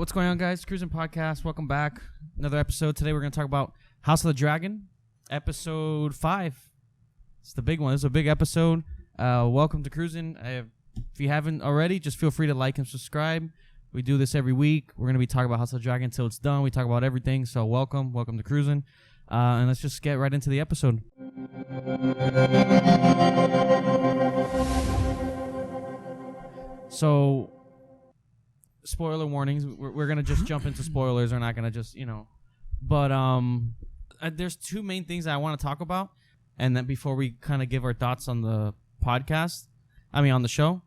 What's going on, guys? Cruzin Podcast. Welcome back. Another episode. Today we're going to talk about House of the Dragon, episode 5. It's the big one. This is a big episode. Welcome to Cruzin. If you haven't already, just feel free to like and subscribe. We do this every week. We're going to be talking about House of the Dragon until it's done. We talk about everything. So welcome to Cruzin. And let's just get right into the episode. So, spoiler warnings. We're going to just jump into spoilers. We're not going to just, But there's two main things that I want to talk about. And then before we kind of give our thoughts on the podcast, on the show.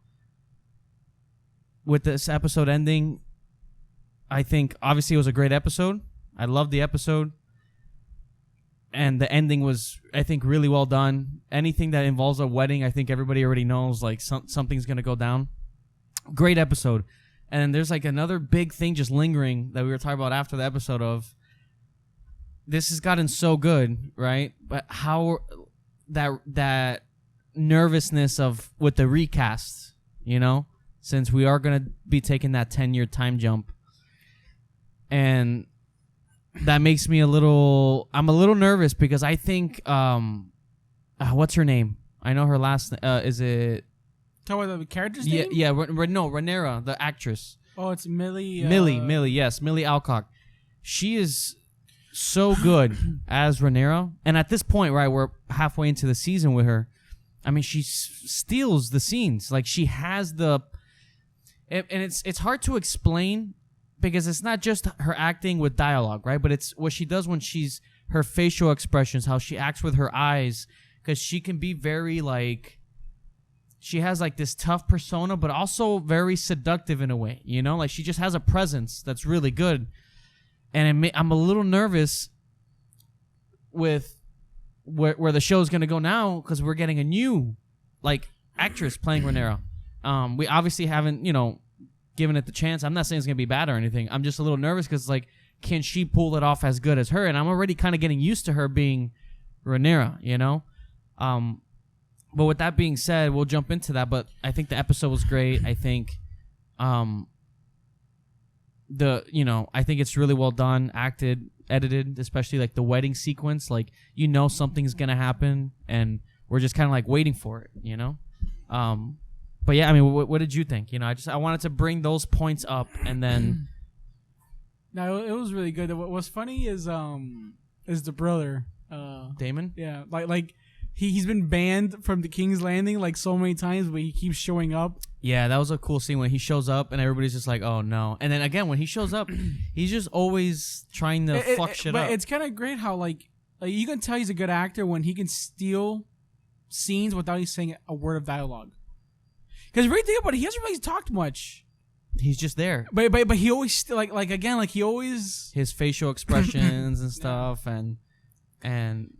With this episode ending, I think obviously it was a great episode. I loved the episode. And the ending was, I think, really well done. Anything that involves a wedding, I think everybody already knows, like, something's going to go down. Great episode. And there's, like, another big thing just lingering that we were talking about after the episode of, this has gotten so good, right? But how that nervousness of, with the recast, since we are going to be taking that 10-year time jump. And that makes me I'm a little nervous because I think, what's her name? I know her last, is it? Talk about the character's name? Yeah, Rhaenyra, the actress. Oh, it's Millie. Millie, yes, Millie Alcock. She is so good as Rhaenyra. And at this point, right, we're halfway into the season with her. She steals the scenes. Like, she has and it's hard to explain because it's not just her acting with dialogue, right? But it's what she does when her facial expressions, how she acts with her eyes, because she can be very, like, she has, like, this tough persona, but also very seductive in a way, Like, she just has a presence that's really good. And I'm a little nervous with where the show's going to go now because we're getting a new, like, actress playing Rhaenyra. We obviously haven't, given it the chance. I'm not saying it's going to be bad or anything. I'm just a little nervous because, like, can she pull it off as good as her? And I'm already kind of getting used to her being Rhaenyra, But with that being said, we'll jump into that. But I think the episode was great. I think, I think it's really well done, acted, edited, especially, like, the wedding sequence. Like, something's going to happen, and we're just kind of, like, waiting for it, But yeah, what did you think? I wanted to bring those points up, and then. No, it was really good. What's funny is the brother, Damon. Yeah, like he's been banned from the King's Landing like so many times, but he keeps showing up. Yeah, that was a cool scene when he shows up, and everybody's just like, "Oh no!" And then again, when he shows up, he's just always trying to fuck shit up. But it's kind of great how like you can tell he's a good actor when he can steal scenes without saying a word of dialogue. Because really think about it, he hasn't really talked much. He's just there. But he always still he always his facial expressions and stuff and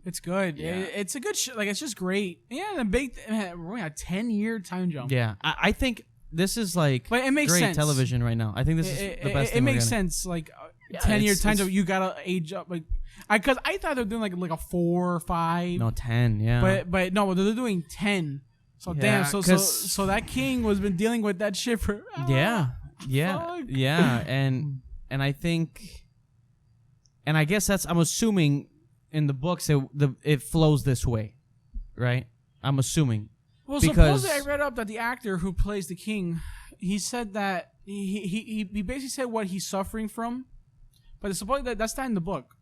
it's good. Yeah. It's a good it's just great. Yeah, the big we're a 10-year time jump. Yeah, I think this is like but it makes great sense. Television right now. I think this is the best thing. It makes sense. Like 10-year time jump, you gotta age up. Like because I thought they were doing like a 4 or 5. No, 10. Yeah. But no, they're doing 10. So damn, so that king was been dealing with that shit for yeah, and I think, and I guess I'm assuming in the books it flows this way, right? I'm assuming. Well, supposedly I read up that the actor who plays the king, he said that he basically said what he's suffering from, but it's supposedly that's not in the book.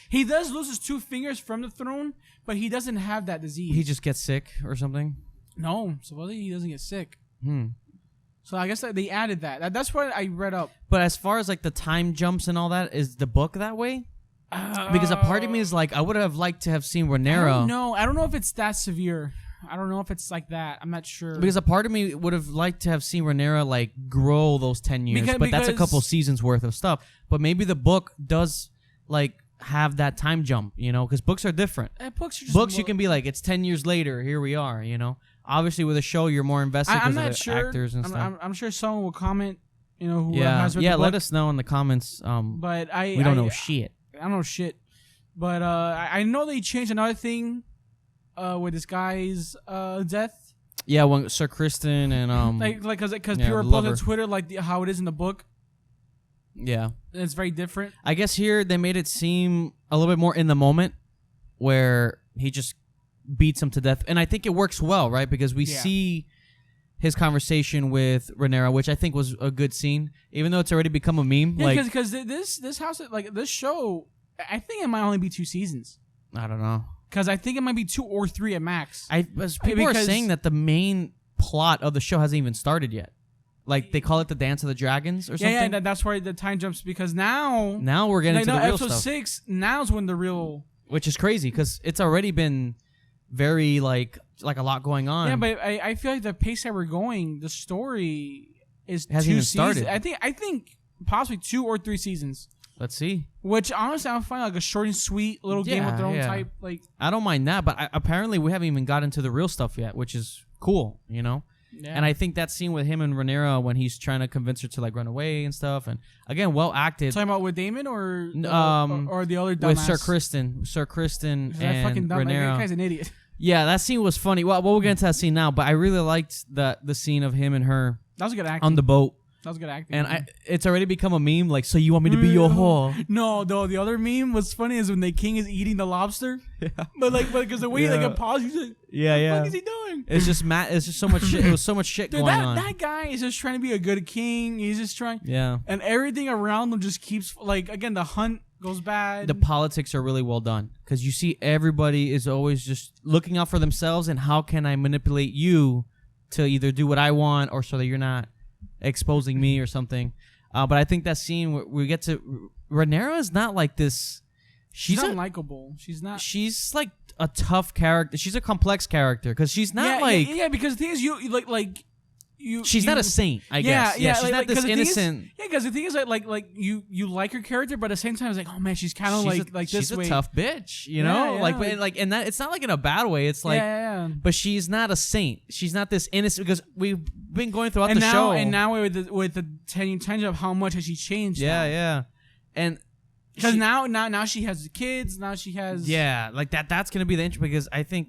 He does lose his 2 fingers from the throne, but he doesn't have that disease. He just gets sick or something? No, supposedly he doesn't get sick. So I guess they added that. That's what I read up. But as far as like the time jumps and all that, is the book that way? Because a part of me is like, I would have liked to have seen Rhaenyra. I don't know if it's that severe. I don't know if it's like that. I'm not sure. Because a part of me would have liked to have seen Rhaenyra like grow those 10 years. But that's a couple seasons worth of stuff. But maybe the book does like have that time jump, because books are different. Books you can be like, it's 10 years later, here we are, Obviously, with a show, you're more invested because of the actors and stuff. I'm sure someone will comment, who has read the book. Let us know in the comments. But we don't know shit. I don't know shit. But I know they changed another thing with this guy's death. Yeah, when Sir Kristen and because people are posting on Twitter like how it is in the book. Yeah. It's very different. I guess here they made it seem a little bit more in the moment, where he just beats him to death, and I think it works well, right? Because we see his conversation with Rhaenyra, which I think was a good scene, even though it's already become a meme. Yeah, like, because this house, like this show, I think it might only be 2 seasons. I don't know. Because I think it might be 2 or 3 at max. People are saying that the main plot of the show hasn't even started yet. Like, they call it the Dance of the Dragons or something. Yeah, that's why the time jumps, because now we're getting to the real episode stuff. 6, now's when the real... Which is crazy, because it's already been very, like a lot going on. Yeah, but I feel like the pace that we're going, the story is hasn't 2 even seasons. started. I think possibly 2 or 3 seasons. Let's see. Which, honestly, I'm finding like a short and sweet little Game of Thrones type. Like, I don't mind that, but apparently we haven't even gotten to the real stuff yet, which is cool, you know? yeah. And I think that scene with him and Rhaenyra when he's trying to convince her to like run away and stuff, and again, well acted. Talking about with Damon or the other dumbass? With Sir Criston That fucking and dumb. Like, that Rhaenyra. guy's an idiot. Yeah, that scene was funny. Well, we'll get into that scene now, but I really liked the scene of him and her That was good acting. on the boat. That was good acting. And it's already become a meme. Like, so you want me to be your whore? No, though the other meme was funny is when the king is eating the lobster. Yeah. But because the way he like paused, he's like, "What the fuck is he doing?" It's just It's just so much shit. It was so much shit Dude, going on. that guy is just trying to be a good king. He's just trying. Yeah. And everything around him just keeps like again the hunt goes bad. The politics are really well done because you see everybody is always just looking out for themselves and how can I manipulate you to either do what I want or so that you're not exposing me or something. But I think that scene where we get to Rhaenyra is not like this. She's not likable. She's not. She's like a tough character. She's a complex character because she's not because the thing is you like you. She's not a saint, I guess. Yeah, she's not this innocent. Because the thing is like you like her character, but at the same time it's like, oh man, she's kind of like this way. She's a tough bitch, you know. And that it's not like in a bad way. It's like, but she's not a saint. She's not this innocent because we've been going throughout the show. And now with the tension of how much has she changed? Yeah. And because now she has kids. Now she has like that's gonna be the intro because I think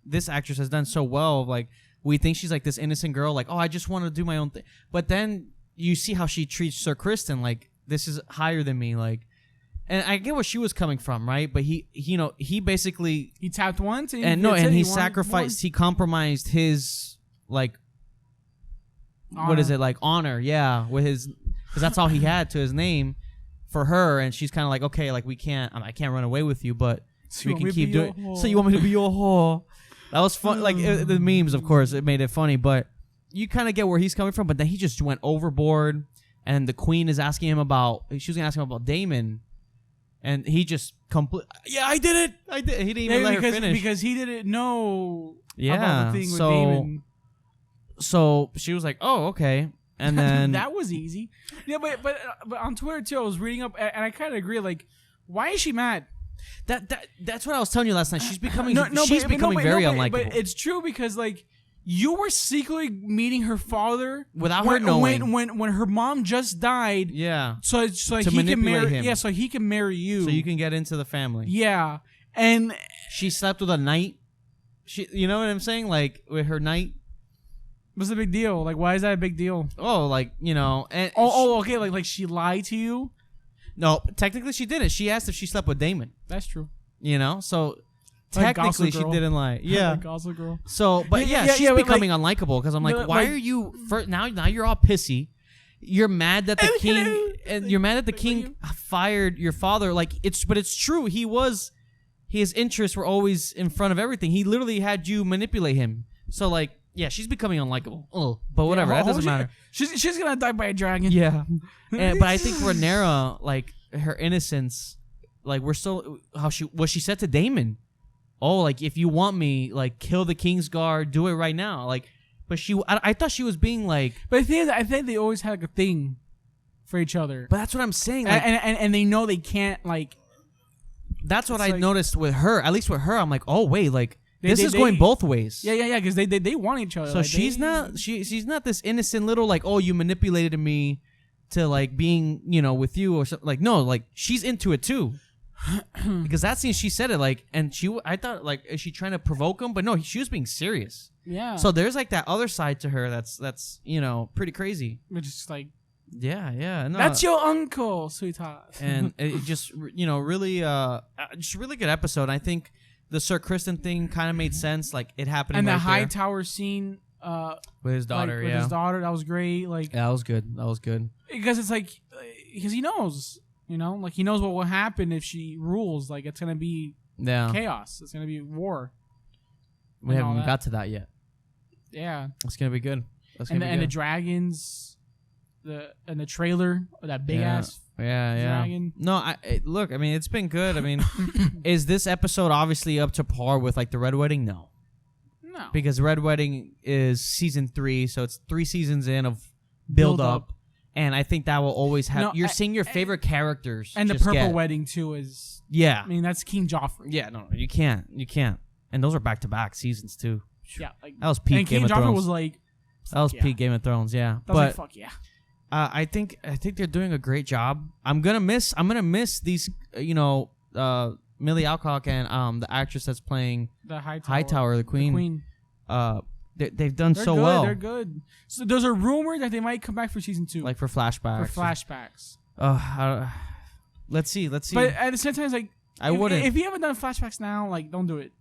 this actress has done so well. Like we think she's like this innocent girl, like, oh, I just want to do my own thing. But then you see how she treats Sir Criston, like this is higher than me, like. And I get where she was coming from, right? But he basically he tapped once and he sacrificed, he compromised his like honor. What is it like honor? Yeah, with his because that's all he had to his name for her, and she's kind of like, okay, like I can't run away with you, but we can keep doing. So you want me to be your whore? That was fun. Like the memes, of course, it made it funny, but you kind of get where he's coming from. But then he just went overboard, and the queen is asking him about. She was gonna ask him about Damon, and he just yeah, I did it. I did. He didn't even let her finish because he didn't know. About the thing with Damon. So she was like, "Oh, okay," and then that was easy. Yeah, but on Twitter too, I was reading up, and I kind of agree. Like, why is she mad? That's what I was telling you last night. She's becoming very unlikable. But it's true because like you were secretly meeting her father without her knowing when her mom just died. Yeah. So he can marry him. Yeah. So he can marry you. So you can get into the family. Yeah. And she slept with a knight. You know what I'm saying? Like with her knight. What's the big deal? Like, why is that a big deal? Oh, like and okay. Like she lied to you. No, technically she didn't. She asked if she slept with Damon. That's true. You know, so technically she didn't lie. Yeah, like Gossip Girl. So, but she's becoming unlikable because I'm like, why are you? Now you're all pissy. You're mad that the king, and you're mad that the king fired your father. Like but it's true. His interests were always in front of everything. He literally had you manipulate him. So like. Yeah, she's becoming unlikable. Oh, but whatever, that doesn't matter. She's gonna die by a dragon. Yeah, but I think Rhaenyra, like her innocence, like what she said to Damon. Oh, like if you want me, like kill the King's Guard, do it right now. Like, but I thought she was being like. But the thing is, I think they always had like a thing for each other. But that's what I'm saying. Like, and they know they can't like. That's what I noticed with her. At least with her, I'm like, oh wait, like. This is going both ways. Yeah, because they want each other. So like she's not this innocent little like, oh, you manipulated me to like being, with you or something. Like, no, like she's into it too. Because that scene she said it like, and I thought like, is she trying to provoke him? But no, she was being serious. Yeah. So there's like that other side to her that's pretty crazy. Which is like Yeah. No, That's your uncle, sweetheart. and it just really just a really good episode. I think the Sir Kristen thing kind of made sense, like it happening and the right high there. tower scene With his daughter, with his daughter, that was great. Like, yeah, that was good. Because it's like, because he knows, like he knows what will happen if she rules. Like, it's gonna be chaos. It's gonna be war. We haven't even got to that yet. Yeah, it's gonna be good. And the dragons, and the trailer, that big ass dragon. No, look. I mean, it's been good. I mean, is this episode obviously up to par with like the Red Wedding? No. Because Red Wedding is season 3, so it's 3 seasons in of build up, and I think that will always have. You're seeing your favorite characters, and the Purple Wedding too is. Yeah, I mean that's King Joffrey. Yeah, no, you can't, and those are back to back seasons too. Yeah, that was peak Game of Thrones. King Joffrey was like. That was peak Game of Thrones. Yeah, but like, fuck yeah. I think they're doing a great job. I'm gonna miss these. Millie Alcock and the actress that's playing the Hightower, the Queen. They've done so well. They're good. So there's a rumor that they might come back for season 2, like for flashbacks. Let's see. But at the same time, it's like I wouldn't. If you haven't done flashbacks now, like don't do it.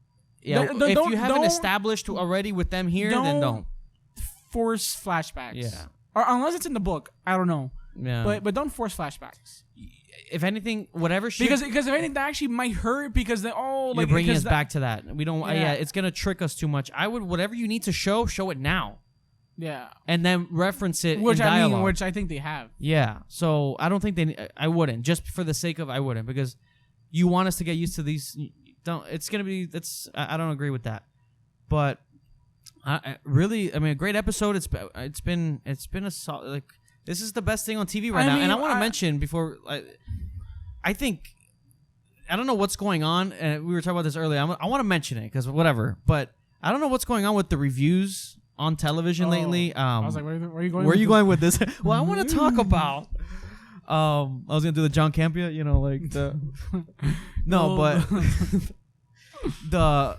Yeah, if you haven't established already with them here, then don't force flashbacks. Yeah, or unless it's in the book, I don't know. Yeah, but don't force flashbacks. If anything, whatever because if anything, that actually might hurt because you're bringing us back to that. We don't. Yeah, it's gonna trick us too much. I would whatever you need to show it now. Yeah, and then reference it in dialogue. Which I think they have. Yeah, so I don't think I wouldn't just for the sake of I wouldn't because you want us to get used to these. It's gonna be. I don't agree with that, but I mean, a great episode. It's been a solid like. This is the best thing on TV right now. And I want to mention before, I think, I don't know what's going on. And we were talking about this earlier. I want to mention it because whatever. But I don't know what's going on with the reviews on television lately. I was like, where are you going? Where are you going with this? Well, I want to talk about. I was gonna do the John Campia, like the. No, but the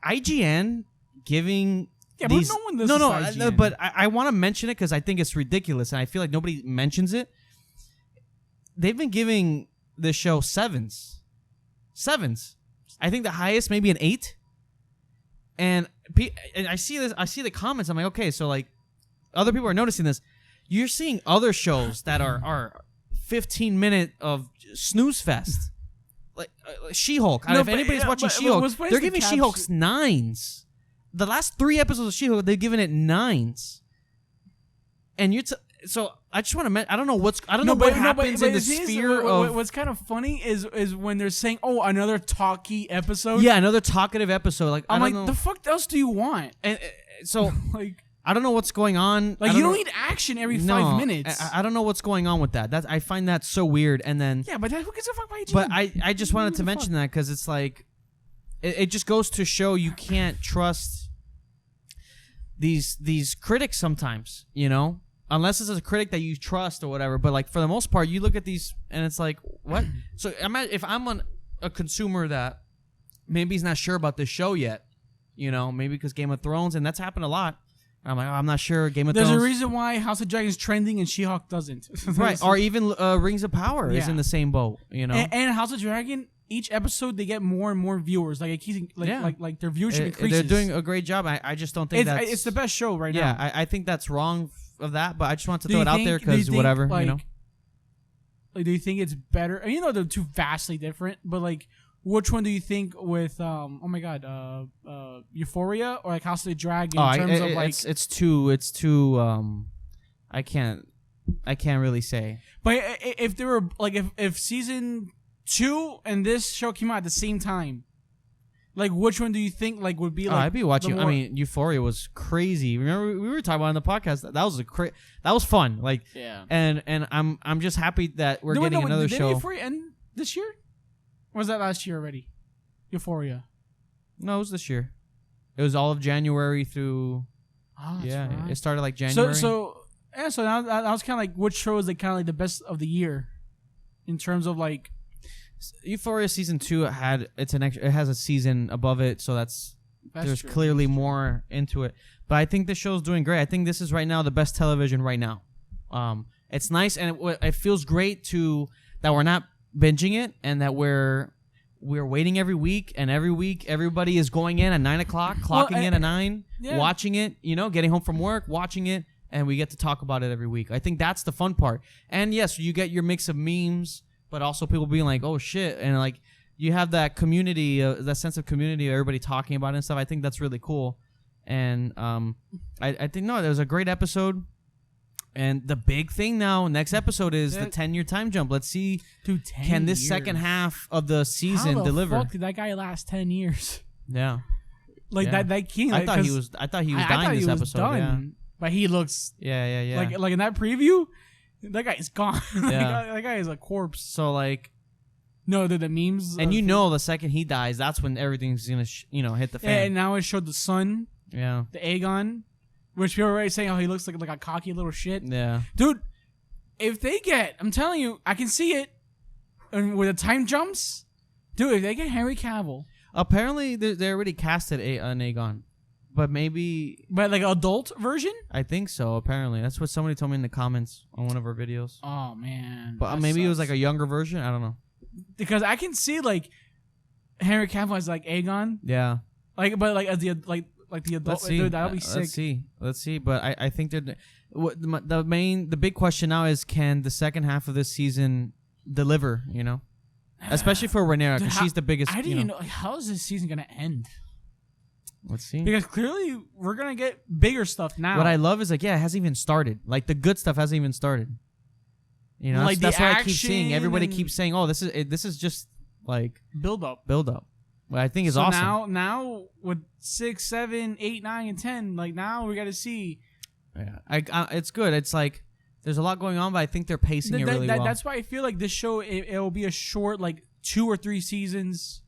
IGN giving. Yeah, but no one listens to IGN. But I want to mention it because I think it's ridiculous, and I feel like nobody mentions it. They've been giving this show 7s. I think the highest maybe an 8. And I see this. I see the comments. I'm like, okay, so like, other people are noticing this. You're seeing other shows that are 15-minute of snooze fest, like She-Hulk. If anybody's watching She-Hulk, they're giving She-Hulk's 9s. The last 3 episodes of She-Hulk, they've given it 9s, and so I just want to. I don't know what happens in the sphere of. What's kind of funny is when they're saying, "Oh, another talky episode." Yeah, another talkative episode. Like I'm like, the fuck else do you want? And so like, I don't know what's going on. Like you don't need action every 5 minutes. I don't know what's going on with that. I find that so weird. And then but who gives a fuck about IGN? But I just wanted to mention that because it's like, it just goes to show you can't trust these critics sometimes, unless it's a critic that you trust or whatever. But like for the most part, you look at these and it's like, what? So if I'm a consumer that maybe he's not sure about this show yet, maybe because Game of Thrones, and that's happened a lot. I'm like, I'm not sure Game of Thrones. There's a reason why House of Dragons is trending and She-Hulk doesn't. Right, or even Rings of Power is in the same boat, And House of Dragon, each episode they get more and more viewers. Like it keeps like their viewership increases. They're doing a great job. I just don't think it's the best show right now. Yeah, I think that's wrong of that, but I just want to throw it out there because whatever, Like, do you think it's better? I mean, they're two vastly different, but like, which one do you think with Euphoria or like House of the Dragon in terms of like it's too I can't really say. But if there were like if season 2 and this show came out at the same time, like which one do you think like would be like? I'd be watching. I mean, Euphoria was crazy. Remember we were talking about on the podcast that was fun. Like and I'm just happy that we're getting another show. Did Euphoria end this year? Or was that last year already? Euphoria. No, it was this year. It was all of January through. Oh, that's right. It started like January. So now that was kind of like which show is like kind of like the best of the year, in terms of like. Euphoria season 2 it has a season above it, so there's true. Clearly more into it. But I think the show's doing great. I think this is right now the best television right now. It's nice, and it feels great that we're not binging it, and that we're waiting every week, and every week everybody is going in at 9 o'clock, clocking in at 9, watching it, getting home from work, watching it, and we get to talk about it every week. I think that's the fun part. And yes, you get your mix of memes, but also people being like, oh shit, and like you have that community, that sense of community, everybody talking about it and stuff. I think that's really cool. And I think, no, it was a great episode. And the big thing now, next episode is the 10-year time jump. Let's see, can this second half of the season deliver? How the fuck did that guy last 10 years? Yeah, like that king. I thought he was dying this episode. Done, yeah. But he looks. Yeah. Like in that preview, that guy is gone. Yeah. that guy is a corpse. So like, no, the memes. And the second he dies, that's when everything's gonna hit the fan. And now it showed the son. Yeah. The Aegon. Which people are already saying, oh, he looks like a cocky little shit. Yeah. Dude, if they I'm telling you, I can see it. And with the time jumps, dude, if they get Henry Cavill. Apparently, they already casted an Aegon. But maybe. But like adult version? I think so, apparently. That's what somebody told me in the comments on one of our videos. Oh, man. But maybe it was like a younger version. I don't know. Because I can see like Henry Cavill as like Aegon. Yeah. But as the adult, let's see. Dude, that'll be sick. Let's see. But I think that the big question now is, can the second half of this season deliver? Especially for Rhaenyra, because she's the biggest. I didn't know. How is this season gonna end? Let's see. Because clearly we're gonna get bigger stuff now. What I love is it hasn't even started. Like the good stuff hasn't even started. Like that's what I keep seeing. Everybody keeps saying, "Oh, this is just like build up." What I think is awesome. Now with 6, 7, 8, 9, and 10, like now we got to see. Yeah, it's good. It's like there's a lot going on, but I think they're pacing it really well. That's why I feel like this show it'll be a short, like 2 or 3 seasons.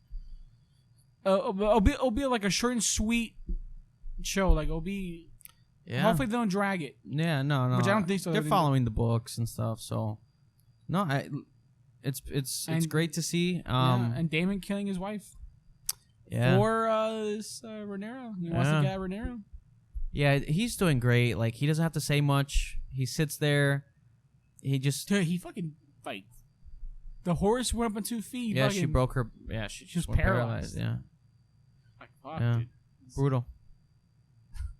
It'll be like a short and sweet show. Like it'll be. Yeah. Hopefully they don't drag it. Yeah, no. Which I don't think so. They're following the books and stuff, so no, it's great to see. And Daemon killing his wife. Yeah. For Rhaenyra. He wants to get Rhaenyra. Yeah, he's doing great. Like, he doesn't have to say much. He sits there. He just... Dude, he fucking... Like, the horse went up on 2 feet. Yeah, she broke her... Yeah, she was paralyzed. Yeah. Like, fuck, yeah. dude.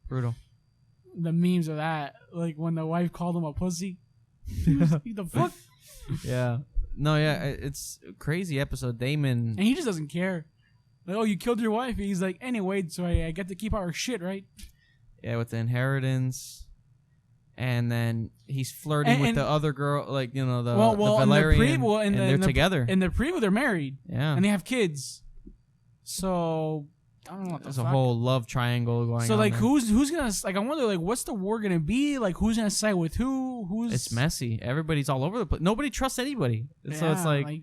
Brutal. The memes of that. Like, when the wife called him a pussy. The fuck? Yeah. No, yeah, it's a crazy episode. Daemon... And he just doesn't care. Like, oh, you killed your wife. And he's like, anyway, so I get to keep our shit, right? Yeah, with the inheritance. And then he's flirting with the other girl, like, the Valerian. And they're together. In the preview, they're married. Yeah. And they have kids. So, I don't know what the fuck. There's a whole love triangle going on. So, like, there. who's gonna, like, I wonder, like, what's the war gonna be? Like, who's gonna side with who? It's messy. Everybody's all over the place. Nobody trusts anybody. Yeah, so it's like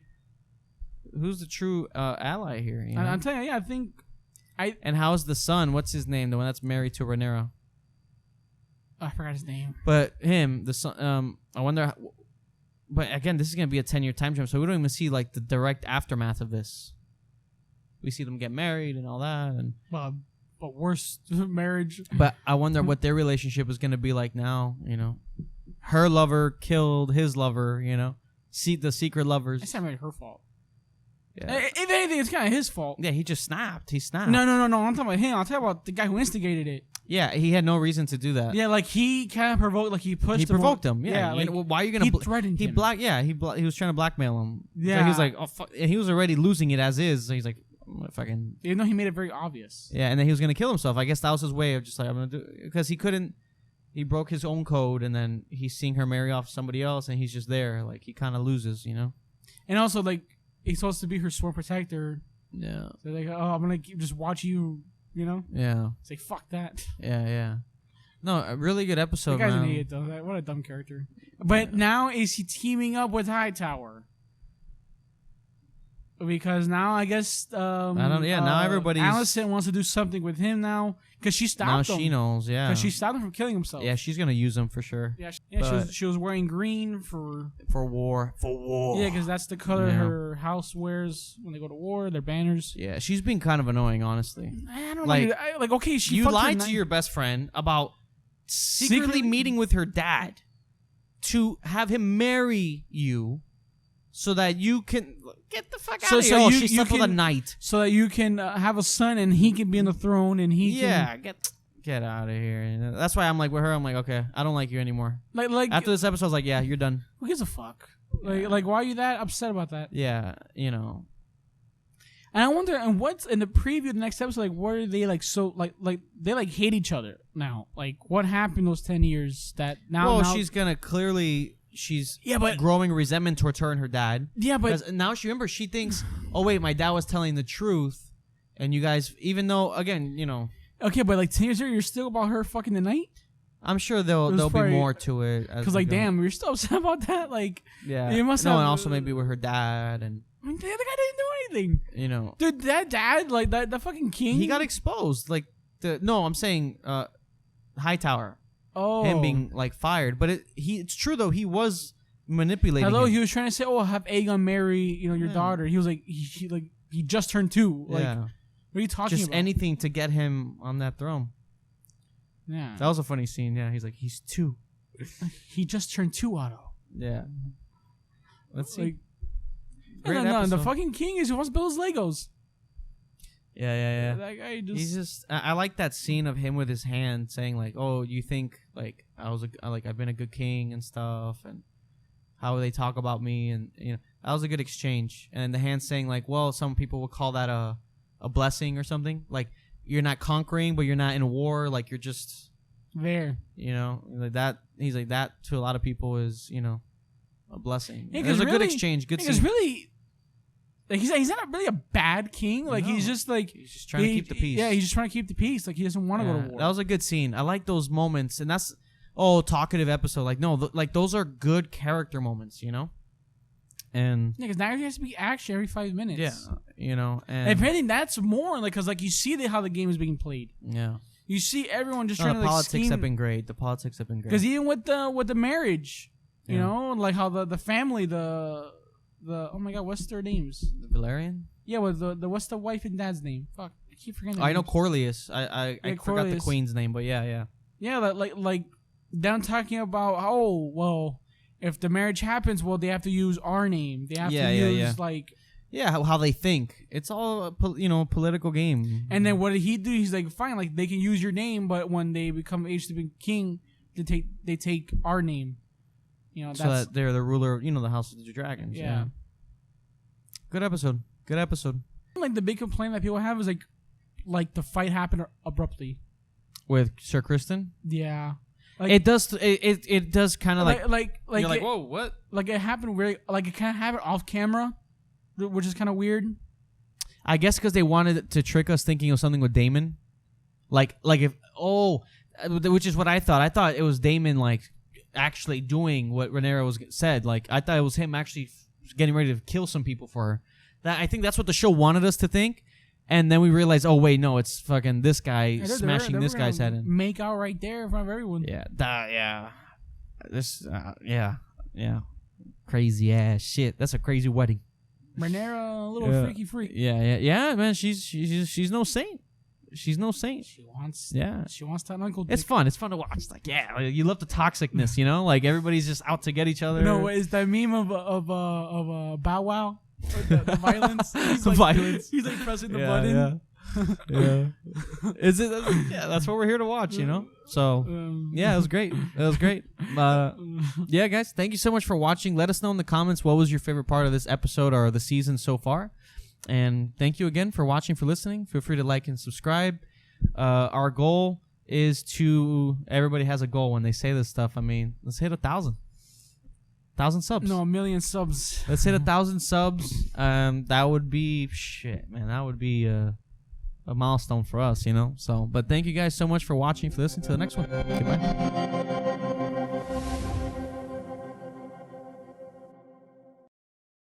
who's the true ally here? I'm telling you, I think And how's the son? What's his name? The one that's married to Rhaenyra. I forgot his name. But him, the son. I wonder. But again, this is gonna be a 10-year time jump, so we don't even see like the direct aftermath of this. We see them get married and all that, and but worse marriage. But I wonder what their relationship is gonna be like now. Her lover killed his lover. See the secret lovers. It's not really her fault. Yeah. If anything, it's kind of his fault. Yeah, he just snapped. He snapped. No. I'm talking about him. I'm talking about the guy who instigated it. Yeah, he had no reason to do that. Yeah, like he kind of provoked. Like he pushed. He provoked him. Yeah. like, why are you gonna? He threatened him. He was trying to blackmail him. Yeah. So he was like, oh fuck, and he was already losing it as is. So he's like, fucking. Even though he made it very obvious. Yeah, and then he was gonna kill himself. I guess that was his way of just like, I'm gonna do, because he couldn't. He broke his own code, and then he's seeing her marry off somebody else, and he's just there. Like he kind of loses, And also, like, he's supposed to be her sworn protector. Yeah. So like, oh, I'm gonna just watch you. Yeah. It's like, fuck that. Yeah. No, a really good episode. That guy's man. an idiot, though. What a dumb character. But now is he teaming up with Hightower? Because now I guess I don't. Yeah, now everybody's. Alicent wants to do something with him now because she stopped him. Now she knows. Yeah. Because she stopped him from killing himself. Yeah, she's gonna use him for sure. Yeah. She was wearing green for war. For war. Yeah, because that's the color her house wears when they go to war. Their banners. Yeah, she's been kind of annoying, honestly. I don't know. Like, okay, she. You lied to your best friend about secretly meeting with her dad. to have him marry you so that you can get the fuck out So- of so here. Oh, you- she you slept with a can- knight. So that you can have a son and he can be on the throne and he Yeah, can... get out of here. And that's why I'm like with her. I'm like, okay, I don't like you anymore. Like After this episode, I was like, yeah, you're done. who gives a fuck? Like why are you that upset about that? Yeah, you know. And I wonder, and what's in the preview, the next episode, like, what are they like? So, like they like hate each other now. Like, what happened those 10 years that now? Well, now, she's gonna clearly she's Yeah, but- growing resentment towards her and her dad. yeah, but Because now she thinks, oh wait, my dad was telling the truth, and you guys, even though again, you know, okay, but like 10 years later, you're still about her fucking the night. I'm sure It there'll was be probably- more to it. Because like, damn, you're still upset about that. Like, yeah, you must no, have- and also maybe with her dad, and I mean, the other guy didn't do anything. you know, Dude, that dad, like that fucking king. he got exposed. Like I'm saying, Hightower, him being like fired, but it's true though. He was manipulating. Hello, him. he was trying to say, "Oh, have Aegon marry, your Yeah. daughter." He was like, he just turned 2. Like, yeah, what are you talking just about? anything to get him on that throne. Yeah, That was a funny scene. Yeah, he's like, he's 2. he just turned 2, Otto. Yeah. Let's see. Like, Great no, the episode. fucking king is he wants to build his Legos. Yeah. That guy just. He's just. I like that scene of him with his hand saying like, "Oh, you think like I've been a good king and stuff, and how they talk about me, and that was a good exchange." And the hand saying like, "Well, some people would call that a blessing or something. Like you're not conquering, but you're not in a war. Like you're just there. like that." He's like that to a lot of people is a blessing. Yeah, It was a good really- exchange. Good Because scene. really, like he's not really a bad king. Like he's No. just like He's just trying to keep the peace. Yeah, he's just trying to keep the peace. Like he doesn't want to go to war. That was a good scene. I like those moments, and that's talkative episode. Like no, like those are good character moments, And yeah, because now he has to be action every 5 minutes. and And if anything, that's more like because like you see how the game is being played. yeah. You see everyone just No, trying the to like politics scheme. have been great. The politics have been great. Because even with the marriage, you Yeah. know, like how the family, the oh my god, what's their names? The Valerian. Yeah, with the what's the wife and dad's name? Fuck, I keep forgetting. I know names. Corlius. I forgot the Corlius. queen's name, but yeah. Yeah, like them talking about oh well, if the marriage happens, well they have to use our name. They have Yeah, to yeah, use yeah. like. Yeah, how they think. It's all a political game. And then what did he do? He's like, fine, like they can use your name, but when they become age to be king, they take our name. That's so that they're the ruler of the House of the Dragons. Yeah. Good episode. like the big complaint that people have is like the fight happened abruptly. With Sir Kristen. Yeah, like It does. It does kind of like you're like, whoa, what? Like it happened very like it kind of happened off camera, which is kind of weird. I guess because they wanted to trick us thinking it was something with Damon, like if which is what I thought. I thought it was Damon like actually doing what Rhaenyra said. Like I thought it was him actually getting ready to kill some people for her. I think that's what the show wanted us to think, and then we realized, oh wait, no, it's fucking this guy smashing this guy's head in. Make out right there in front of everyone. Yeah, this, yeah, crazy ass shit. That's a crazy wedding. Rhaenyra, a little freaky freak. Yeah, man. She's no saint. She's no saint. She wants that uncle. It's dick. fun. It's fun to watch. Like, yeah, you love the toxicness, Like everybody's just out to get each other. No, it's that meme of Bow Wow. The violence. He's like, Violence. He's like pressing the button. Yeah. Is it? Yeah, that's what we're here to watch, So yeah, it was great. Yeah, guys, thank you so much for watching. Let us know in the comments what was your favorite part of this episode or the season so far. And thank you again for watching, for listening. Feel free to like and subscribe. Our goal is everybody has a goal when they say this stuff. I mean, let's hit 1,000 subs. No, 1 million subs. Let's hit 1,000 subs. That would be shit, man. That would be a milestone for us, So, but thank you guys so much for watching. For listening to the next one. Goodbye.